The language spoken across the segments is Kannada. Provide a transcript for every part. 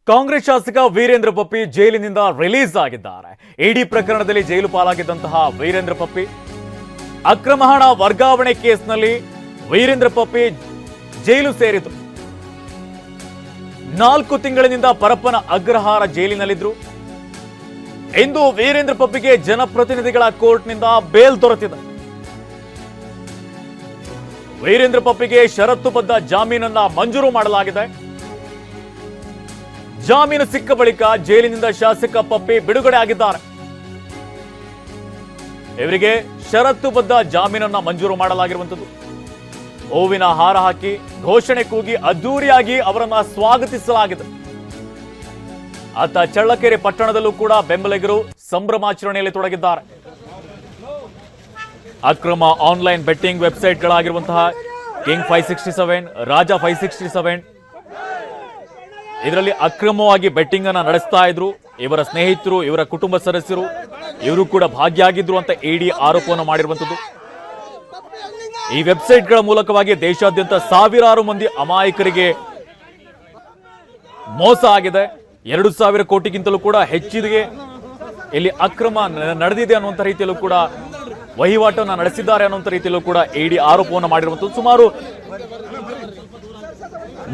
ಕಾಂಗ್ರೆಸ್ ಶಾಸಕ ವೀರೇಂದ್ರ ಪಪ್ಪಿ ಜೈಲಿನಿಂದ ರಿಲೀಸ್ ಆಗಿದ್ದಾರೆ. ಇಡಿ ಪ್ರಕರಣದಲ್ಲಿ ಜೈಲು ಪಾಲಾಗಿದ್ದಂತಹ ವೀರೇಂದ್ರ ಪಪ್ಪಿ ಅಕ್ರಮ ಹಣ ವರ್ಗಾವಣೆ ಕೇಸ್ನಲ್ಲಿ ವೀರೇಂದ್ರ ಪಪ್ಪಿ ಜೈಲು ಸೇರಿತು. 4 ತಿಂಗಳಿನಿಂದ ಪರಪ್ಪನ ಅಗ್ರಹಾರ ಜೈಲಿನಲ್ಲಿದ್ರು. ಇಂದು ವೀರೇಂದ್ರ ಪಪ್ಪಿಗೆ ಜನಪ್ರತಿನಿಧಿಗಳ ಕೋರ್ಟ್ನಿಂದ ಬೇಲ್ ದೊರೆತಿದೆ. ವೀರೇಂದ್ರ ಪಪ್ಪಿಗೆ ಷರತ್ತುಬದ್ಧ ಜಾಮೀನನ್ನ ಮಂಜೂರು ಮಾಡಲಾಗಿದೆ. ಜಾಮೀನು ಸಿಕ್ಕ ಬಳಿಕ ಜೈಲಿನಿಂದ ಶಾಸಕ ಪಪ್ಪಿ ಬಿಡುಗಡೆ ಆಗಿದ್ದಾರೆ. ಇವರಿಗೆ ಷರತ್ತುಬದ್ಧ ಜಾಮೀನನ್ನ ಮಂಜೂರು ಮಾಡಲಾಗಿರುವಂತದ್ದು. ಹೂವಿನ ಹಾರ ಹಾಕಿ ಘೋಷಣೆ ಕೂಗಿ ಅದ್ದೂರಿಯಾಗಿ ಅವರನ್ನ ಸ್ವಾಗತಿಸಲಾಗಿದೆ. ಆತ ಚಳ್ಳಕೆರೆ ಪಟ್ಟಣದಲ್ಲೂ ಕೂಡ ಬೆಂಬಲಿಗರು ಸಂಭ್ರಮಾಚರಣೆಯಲ್ಲಿ ತೊಡಗಿದ್ದಾರೆ. ಅಕ್ರಮ ಆನ್ಲೈನ್ ಬೆಟ್ಟಿಂಗ್ ವೆಬ್ಸೈಟ್ಗಳಾಗಿರುವಂತಹ ಕಿಂಗ್ 567, ರಾಜ 567 ಇದರಲ್ಲಿ ಅಕ್ರಮವಾಗಿ ಬೆಟ್ಟಿಂಗ್ ಅನ್ನ ನಡೆಸ್ತಾ ಇದ್ರು. ಇವರ ಸ್ನೇಹಿತರು, ಇವರ ಕುಟುಂಬ ಸದಸ್ಯರು ಇವರು ಕೂಡ ಭಾಗಿಯಾಗಿದ್ರು ಅಂತ ಇಡಿ ಆರೋಪವನ್ನು ಮಾಡಿರುವಂತದ್ದು. ಈ ವೆಬ್ಸೈಟ್ಗಳ ಮೂಲಕವಾಗಿ ದೇಶಾದ್ಯಂತ ಸಾವಿರಾರು ಮಂದಿ ಅಮಾಯಕರಿಗೆ ಮೋಸ ಆಗಿದೆ. 2,000 ಕೋಟಿಗಿಂತಲೂ ಕೂಡ ಹೆಚ್ಚಿಗೆ ಇಲ್ಲಿ ಅಕ್ರಮ ನಡೆದಿದೆ ಅನ್ನುವಂಥ ರೀತಿಯಲ್ಲೂ ಕೂಡ ವಹಿವಾಟನ್ನು ನಡೆಸಿದ್ದಾರೆ ಅನ್ನುವಂಥ ರೀತಿಯಲ್ಲೂ ಕೂಡ ಇಡಿ ಆರೋಪವನ್ನು ಮಾಡಿರುವಂಥದ್ದು. ಸುಮಾರು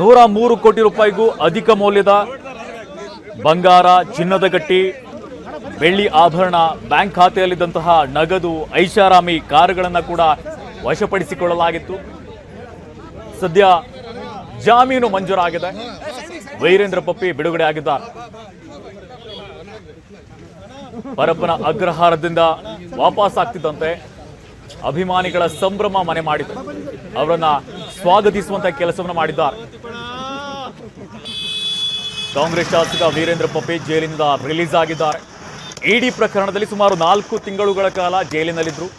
103 ಕೋಟಿ ರೂಪಾಯಿಗೂ ಅಧಿಕ ಮೌಲ್ಯದ ಬಂಗಾರ, ಚಿನ್ನದ ಗಟ್ಟಿ, ಬೆಳ್ಳಿ ಆಭರಣ, ಬ್ಯಾಂಕ್ ಖಾತೆಯಲ್ಲಿದ್ದಂತಹ ನಗದು, ಐಷಾರಾಮಿ ಕಾರುಗಳನ್ನು ಕೂಡ ವಶಪಡಿಸಿಕೊಳ್ಳಲಾಗಿತ್ತು. ಸದ್ಯ ಜಾಮೀನು ಮಂಜೂರಾಗಿದೆ. ವೀರೇಂದ್ರ ಪಪ್ಪಿ ಬಿಡುಗಡೆ ಆಗಿದ್ದಾರೆ. ಪರಪ್ಪನ ಅಗ್ರಹಾರದಿಂದ ವಾಪಸ್ ಆಗ್ತಿದ್ದಂತೆ ಅಭಿಮಾನಿಗಳ ಸಂಭ್ರಮ ಮನೆ ಮಾಡಿದೆ. ಅವರನ್ನ ಸ್ವಾಗತಿಸುವಂತ ಕೆಲಸವನ್ನು ಮಾಡಿದ್ದಾರೆ. ಕಾಂಗ್ರೆಸ್ ಶಾಸಕ ವೀರೇಂದ್ರ ಪಪ್ಪಿ ಜೈಲಿನಿಂದ ರಿಲೀಸ್ ಆಗಿದ್ದಾರೆ. ಇಡಿ ಪ್ರಕರಣದಲ್ಲಿ ಸುಮಾರು 4 ತಿಂಗಳುಗಳ ಕಾಲ ಜೈಲಿನಲ್ಲಿದ್ದರು.